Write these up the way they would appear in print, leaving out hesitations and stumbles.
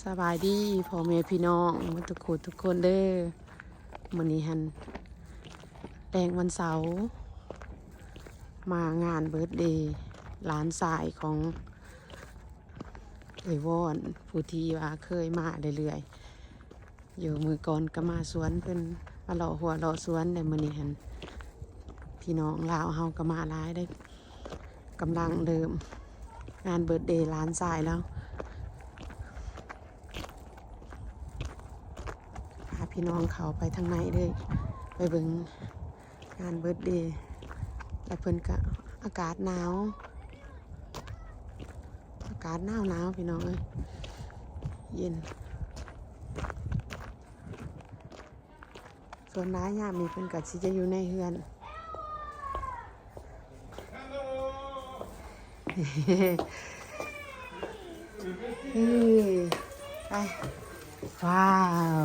สบายดีพ่อแม่พี่น้องทุกคนเด้อมื้อนี้หันแดงวันเสาร์มางานเบิร์ธเดย์หลานสายของเอวอนผู้ที่ว่าเคยมาเรื่อยๆอยู่มือก่อนก็มาสวนเพิ่นมาเลาะหัวเลาะสวนแต่มื้อนี้หันพี่น้องลาวเฮาก็มาหลายได้กำลังเริ่มงานเบิร์ธเดย์หลานสายแล้วพี่น้องเขาไปทางไหนเลยไปเบิ่งงานเบิร์ธเดย์แต่เพิ่นก็อากาศหนาวพี่น้องเอ้ยเย็นส่วนร้ายยามนี้เพิ่นก็สิจะอยู่ในเฮือนไปว้าว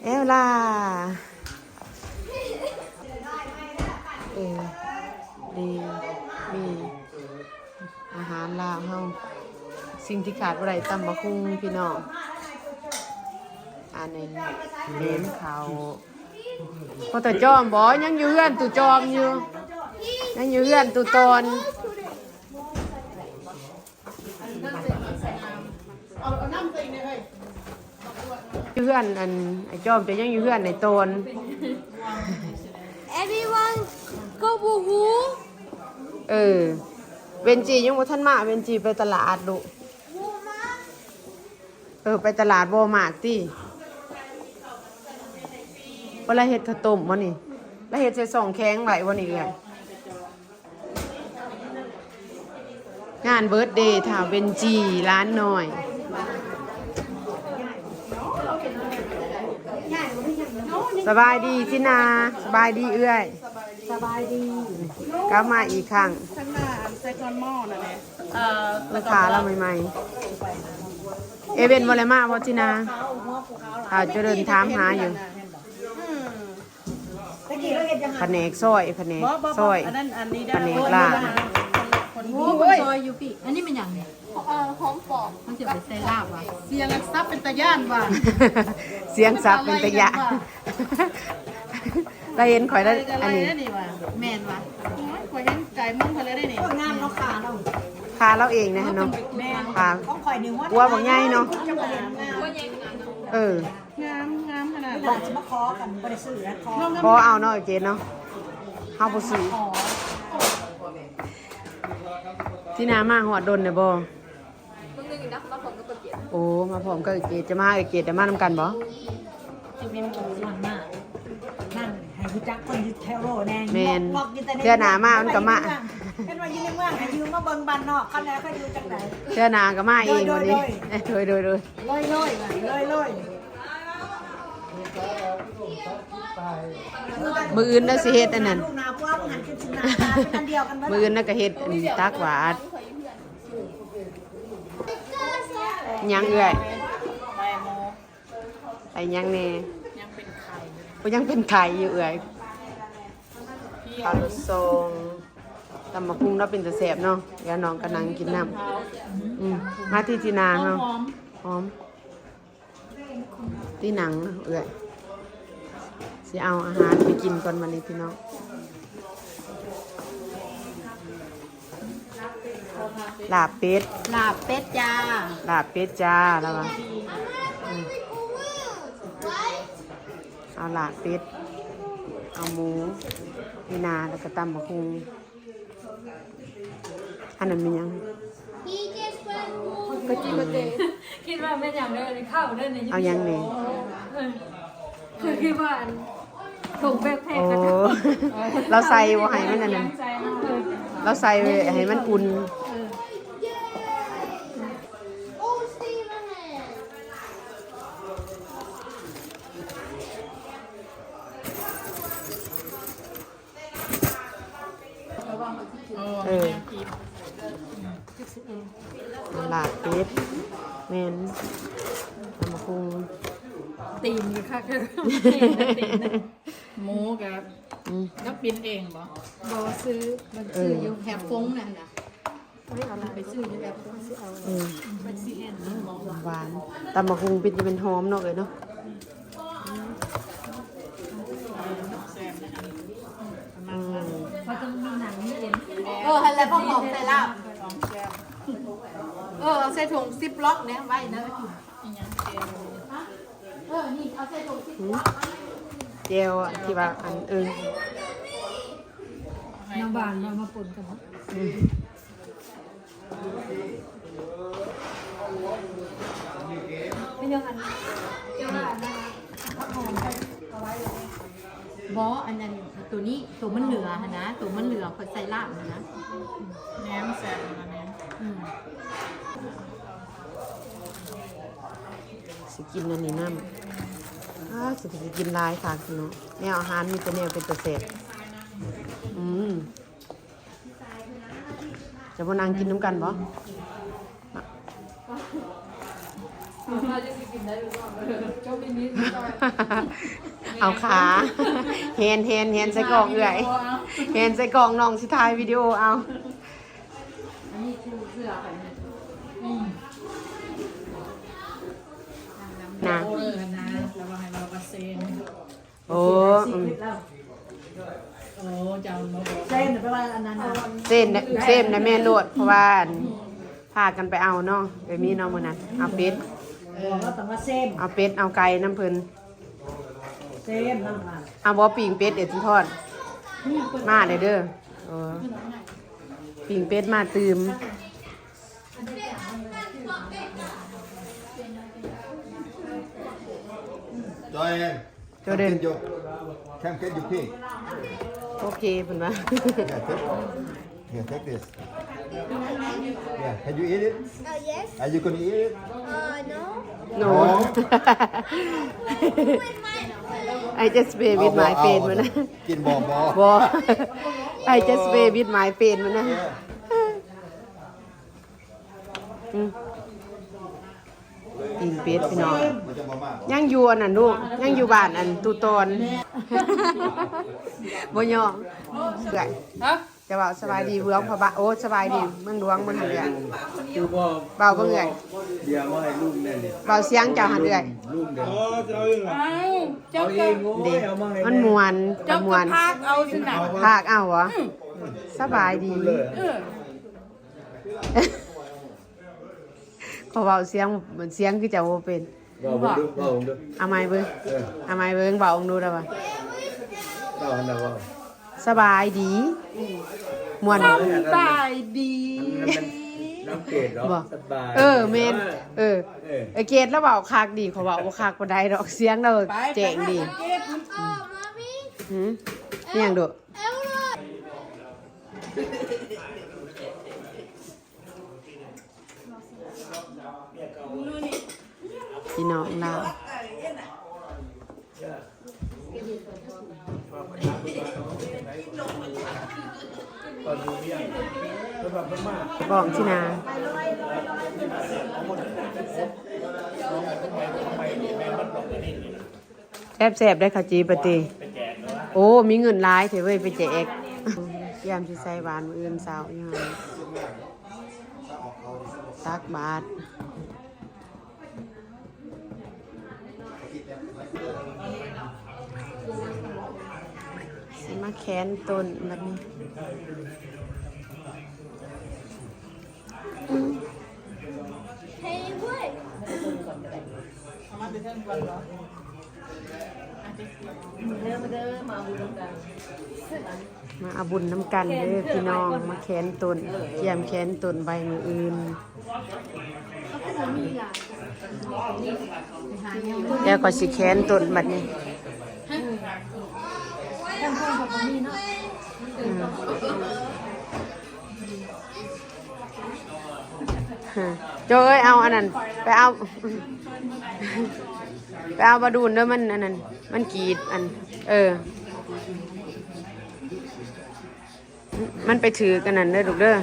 เอลล่าดีมีอาหารลาวเฮาสิ่งที่ขาดบ่ได้ตำบักหุ่งพี่น้องอันนี้เลี้ยงเขาพอแต่จอมบ่ยังอยู่เฮือนตู่จอมอยู่ยังอยู่เฮือนตู่ตอนอยู่เฮือนอันไอ้จอมจะยังอยู่เฮือนในโตน Everyone go บูฮู เวนจียังบ่ทันมาเวนจีไปตลาดลูกไปตลาดบ่มากติบ่ละเฮ็ดข้าวต้มบ่นี่ละเฮ็ดใส่ซองแข็งไว้บ่นี่เอ้ยงานเบิร์ธเดย์ถ้าเวนจีร้านน้อยสบายดีสินาสบายดีเอื้อยสบายดีกลับมาอีกครั้งข้างหน้าใส่ก้อนหม้อนั่นแหละราคาเราใหม่ๆเอเวนวอลเลมาบ่สินาจะเดินถามหาอยู่แผนกซอยแผนกล่างโอ้ยซอยอยู่พี่อันนี้มันอย่างเนี่ยหอมปอกมันจะไปใส่ลาบว่ะเสียงซับเป็นตะย่านว่ะ เสียงซับเป็นตะย่านเราเห็นข่อยแล้วอันนี้แม่นว่ะข่อยเห็นไก่มุ่งเขาเลยได้นี่งานเราขาเราเองนะเนาะขาวัวบอกง่ายเนาะงามขนาดบอกจะมาขอกันบริสุทธิ์ขอเอาเนาะเจนเนาะเฮาบ่ซื้อที่นามาหอดดนเนี่ยบ่โอ้มาพร้อมก็เกดจะมาเกดจะมานำกันบ่จะเป็นคนส่วนมากนั่งให้รู้จักคนยึดแถวโรแดงแม่นเทื่อหน้ามามันก็มาเป็นว่ายืนในเมืองให้ยืมมาเบิ่งบ้านนอกกันแล้วค่อยดูจังได๋เทื่อหน้าก็มาเองวันนี้โดยลอยมื้ออื่นน่ะสิเฮ็ดอันนั้นลูกนาพวกหันขึ้นสินาเป็นอันเดียวกันมื้ออื่นน่ะก็เฮ็ดอันตักหวาดยังเอื้อยไอ้ยังแน่ยังเป็นไข่อยู่เอื้อยข้าวซองตำบักหุ่งเราเป็นตะแซ่บเนาะเดี๋ยวน้องก็นั่งกินน้ำมาที่นาเฮาหอมที่หนังเอื้อยสิเอาอาหารไปกินก่อนวันนี้พี่น้องลาบเป็ดจ้าลาบเป็ดจ้าแล้ววะเอาลาบเป็ดเอาหมูพี่นาแล้วก็ตำบักหุ่งอันนั้นเป็นยังก็คิดว่าเป็นอย่างเดินเข้าเดินในเอายังเนี่ยคือคิดว่าถุงแบกแพกกันเราใส่ว่าให้มันนั่นเราใส่ให้มันอุ่นลาบเป็ดแม่นตำบักหุ่งตีนอยู่ค่ะคือหมูกับนักบินเองบ่ซื้อมันซื้ออยู่แถบฟงนั่นน่ะ ไปซื้อนี่แบบ มันซีเอ็นมอง หวานตำบักหุ่งเป็นจะเป็นหอมเนาะเลยเนาะอืม เพราะต้องมีหนังนี่เอ็น ฮันแล้วพ่อบอกใส่ลาบเอาใส่ถุง10ล็อกเนี่ยไว้นะนี่เอาใส่ถุง10ล็อก เจลอะที่ว่าอันน้ำบานมาปนกันเนาะ ไม่ยังอันเจ้าอันนั้นหอมบออันนั้นตัวนี้ตัวมันเหลือนะตัวมันเหลือคอยใส่ลาบนะแหนมแซ่บนะแหนม สิกินอันนี้น้ำสิกินลายค่ะคุณเนาะแนวอาหารมีแต่แนวเป็นเกษตรจะมานางกินน้ำกันบ่เอาขาเฮนใส่กล่องเอื่อยเฮนใส่กล่องน้องสิถ่ายวิดีโอเอาอันนี้คือเสื้อไปเนี่ยนะ โอ้เลยนะแล้วว่าให้เราก็เซน โอ้ โอ้เจ้าโน้ตเซนแปลว่าอันนั้นนะ เส้นนะแม่โลดเพราะว่าพากันไปเอาเนาะไปมีเนาะมื้อนั้นเอาเป็ด ก็ต้องว่าเซน เอาเป็ดเอาไก่น้ำเพิ่น เซนนั่นค่ะ เอาบ่ปิ้งเป็ดเดี๋ยวสิทอดมาเด้อปิ้งเป็ดมาตื่ม Diane, Jordan. Come get your pig. โอเคเพิ่นว่า Yeah, take this. Yeah, can you eat it? Yes. Are you gonna eat it? No. no I just play with my pen มันนะ กินบ่บ่ บ่ I just play with my pen มันนะปิ้งเป็ดพี่น้อง มันจะบ่มาก ยังอยู่อันนั้นลูกยังอยู่บ้านอันตูตอนบ่ยอมเกิดจะว่าสบายดีเมืองพะบะโอ้สบายดีเมืองหลวงมันหันเดือย คือบ่ เบาเบิ่งเอ้ย เดี๋ยวมาให้ลุงแน่นี่ เบาเสียงเจ้าหันเดือย ลุงเดี๋ยว เอาเจ้า เอาเอ ก็ งโอ้ยเอามาให้ มันม่วน เจ้า ม่ ก็ วน พากเอาสินะ ภาคเอาเหรอสบายดี เลย ขอเบาเสียงเหมือนเสียงคือจะบ่เป็น บ่ดูบ่ดู เอาไม้เบิ่งเอาไม้เบิ่งเบาองดูได้ป่ะ เอาอันนั้นว่า สบายดีม่วน ตายดี น้ำเกดเหรอ บ่ สบาย แม่นไอเกดแล้วเบาคักดีเขาเบาบ่คักบ่ได้ดอกเสียงเราเจ๋งดี Mommy. หืมนี่หยังดุ Euro. พี่น้องลาวบอกที่นาแซ่บๆได้ข้าวจีปะติโอ้มีเงินหลายเถอะเว้ยไปแจกยามสิใส่บานมื้ออื่นเช้าอยู่หั่นตักบาทสิมาแขนต้นแบบนี้ Hey, what? มาเอาบุญน้ำกันเด้อพี่น้องมาแขนต้นเกี่ยมแขนต้นใบมืออื่นแล้วก็สิแขนต้นบัดนี้โจ้เอ้ยเอาอันนั้นไปเอาบาดูนเด้อมันอันนั้นมันกรีดอันมันไปถือกันนั่นเด้อลูกเด้อ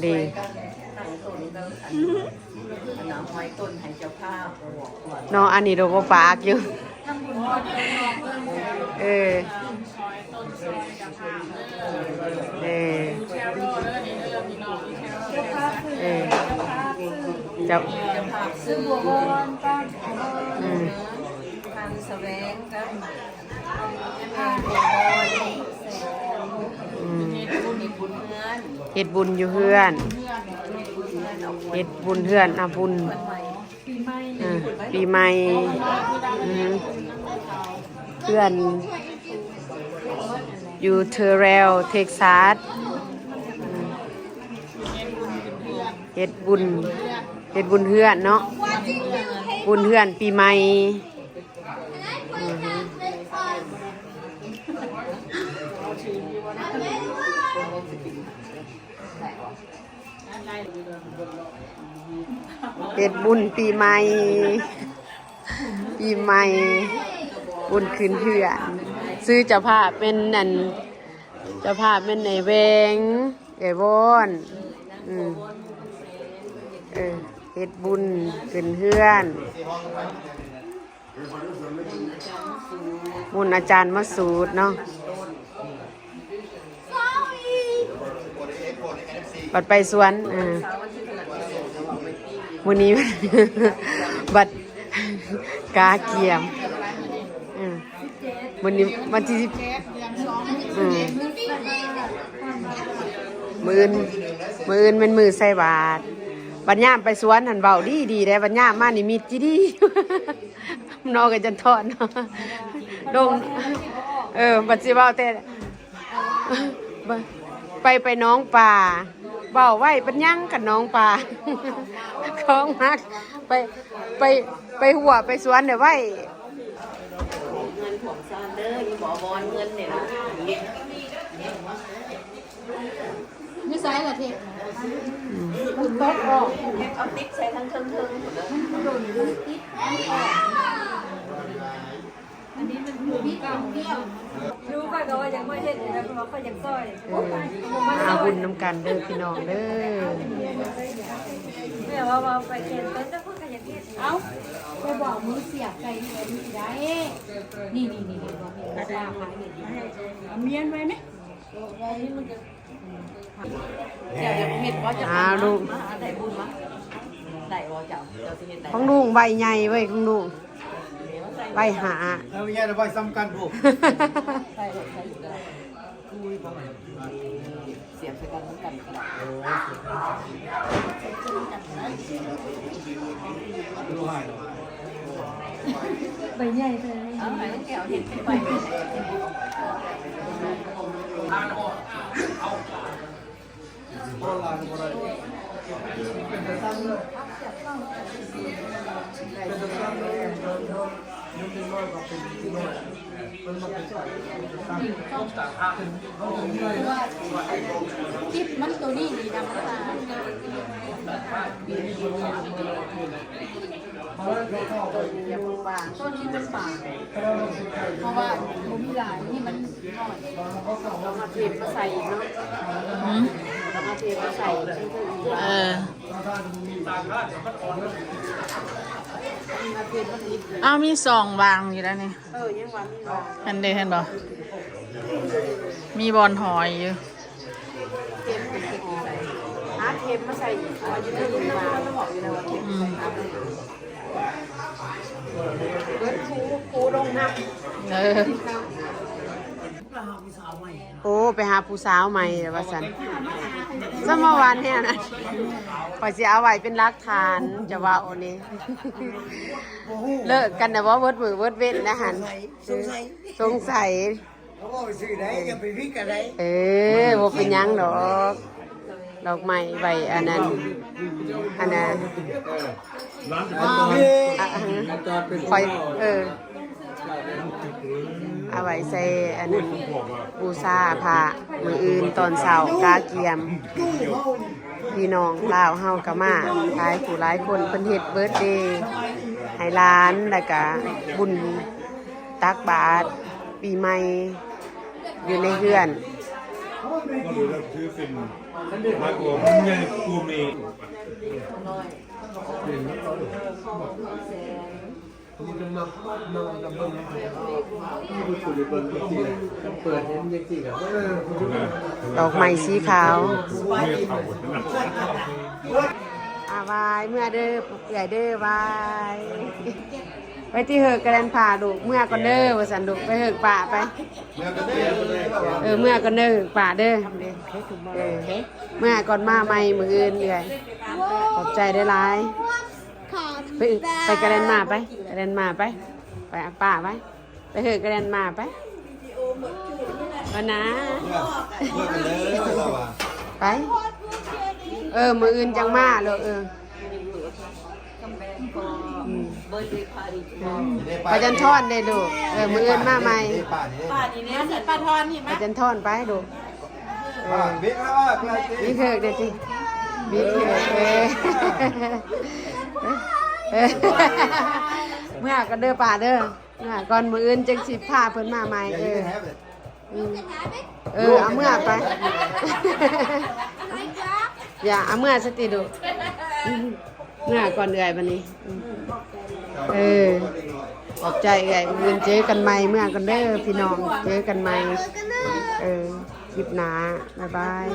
ดีน้องอันนี้เราก็ปากอยู่ เออเออเจ้า ซื้อบัวบอนป้า อืม ทางแสวงกับ อืม บุญเงิน เฮ็ดบุญอยู่เฮือนเฮ็ดบุญเฮือนเอาบุญปีใหม่อืมเพื่อนอยู่เทอร์เรลเท็กซัสเฮ็ดบุญเฮือนเนาะบุญเฮือนปีใหม่เฮ็ดบุญปีใหม่บุญคืนเฮือนซื้อเจ้าภาพเป็นนั่นเจ้าภาพเป็นไอ้แวงไอ้วอนเฮ็ดบุญคืนเฮือนบุญอาจารย์มาสูตรเนาะบัดไปสวนมื้อนี้ บัดกาเกียมมื้อนี้วันที่มื้ออื่นเป็นมื้อใส่บาตรบัดย่ามไปสวนหั่นเว้าดีได้บัดย่ามมานี่มิดจิดี นอกกันจนทอดเนาะลงบัดสิเว้าแต่ไปน้องป่าเบาไว้เป็นยั่งกับน้องป่า ของมักไปหัวไปสวนเดี๋ยวไว้เงินของซานเดอร์มีบ่อบอลเงินเนี่ยนะไม่ใช่ละเทปคุณโต๊ะออก เอาติ๊กใส่ทั้งเทิง อันนี้มันคือพี่กับเปรี้ยวรู้ป่ะก็ว่ายังไม่เห็นเลยเพราะว่าเขายังซอย อาบุญน้ำกันเด้อพี่น้องเด้อ แม่ว่าไปเขียนต้นจะพูดกันอย่างนี้เอ้าไปบอกมือเสียบใจนี่ได้นี่บอกมีกระดาษขายนี่เอาเมียนไว้ไหมลูกของลุงใบใหญ่เว้ยของลุงใบหา แล้วแย่เราไปซ้ำกันถูก เสียบใส่กันเหมือนกัน ใบใหญ่เลย เอาไหนแก้วเห็นไปทิปมันตัวนี้ดีนะมันต้นนี้มันป่าเพราะว่าผมมีหลายที่มันเรามาเทมาใส่เนาะเรามาเทมาใส่เอามีซองวางอยู่แล้วนี่ยังวันนี้ว่า เห็นบ่มีบอลหอยอยู่เทมหาเทมมาใส่เอาอยู่ในรุ่นน้ำมันบอกอยู่แล้วว่าเทมใส่เบิดคูลงน้ำโอ้ไปหาผู้สาวใหม่ว่าสันสมวันเนี่ยนะขอจะเอาไว้เป็นหลักฐานจะว่าโอนี้เลิกกันแต่ว่าเวิร์ดมือเวิร์ดเว้นนะหันสงสัยเขาบอกไปซื้อได้ยังไปพิกอะไรบ่เป็นยังดอกไม้ใบอันนั้นคอยเอาไว้ใส่อันนั้นบูชาพระมืออื่นตอนเช้ากาเกียมพี่น้องลาวเฮาก็มาหลายผู้หลายคนเพิ่นเฮ็ดเบิร์ธเดย์ให้หลานแล้วก็บุญตักบาตรปีใหม่อยู่ในเฮือนก็รู้แล้วชื่อฟินมากกว่าเนี่ยกูมี เปิดเห็นยังสิครับ ดอกไม้สีขาว เมียเขา วายเมื่อเด้อใหญ่เด้อวายไปที่เหอะกระแดนผ่าลูกเมื่อก่อนเด้อว่าสันลูกไปเหอะป่าไปเมื่อก่อนเด้อป่าเด้อเมื่อก่อนมาใหม่มืออื่นเลยขอบใจได้หลาย ไปกระเด็นมาไปกระเด็นมาไปอักป่าไปเหอะกระเด็นมาไปวันนะไปมืออื่นจังมาเลยไปจันทอนได้ดูมืออื่นมาใหม่ ปลาทอนนี่ ไปจันทอนไปดูบีเถิกเด็ดจริงบีเถิกเมื่อก็เด้อป่าเด้อก่อนมืออื่นจังสิพาเพิ่นมาใหม่เอาเมื่อไปอย่าเอาเมื่อสติดูเมื่อก่อนเอื่อยบันนี้ขอบใจเอื่อยมืออื่นเจอกันใหม่เมื่อกันเด้อพี่น้องเจอกันใหม่คลิปหน้าบ๊ายบาย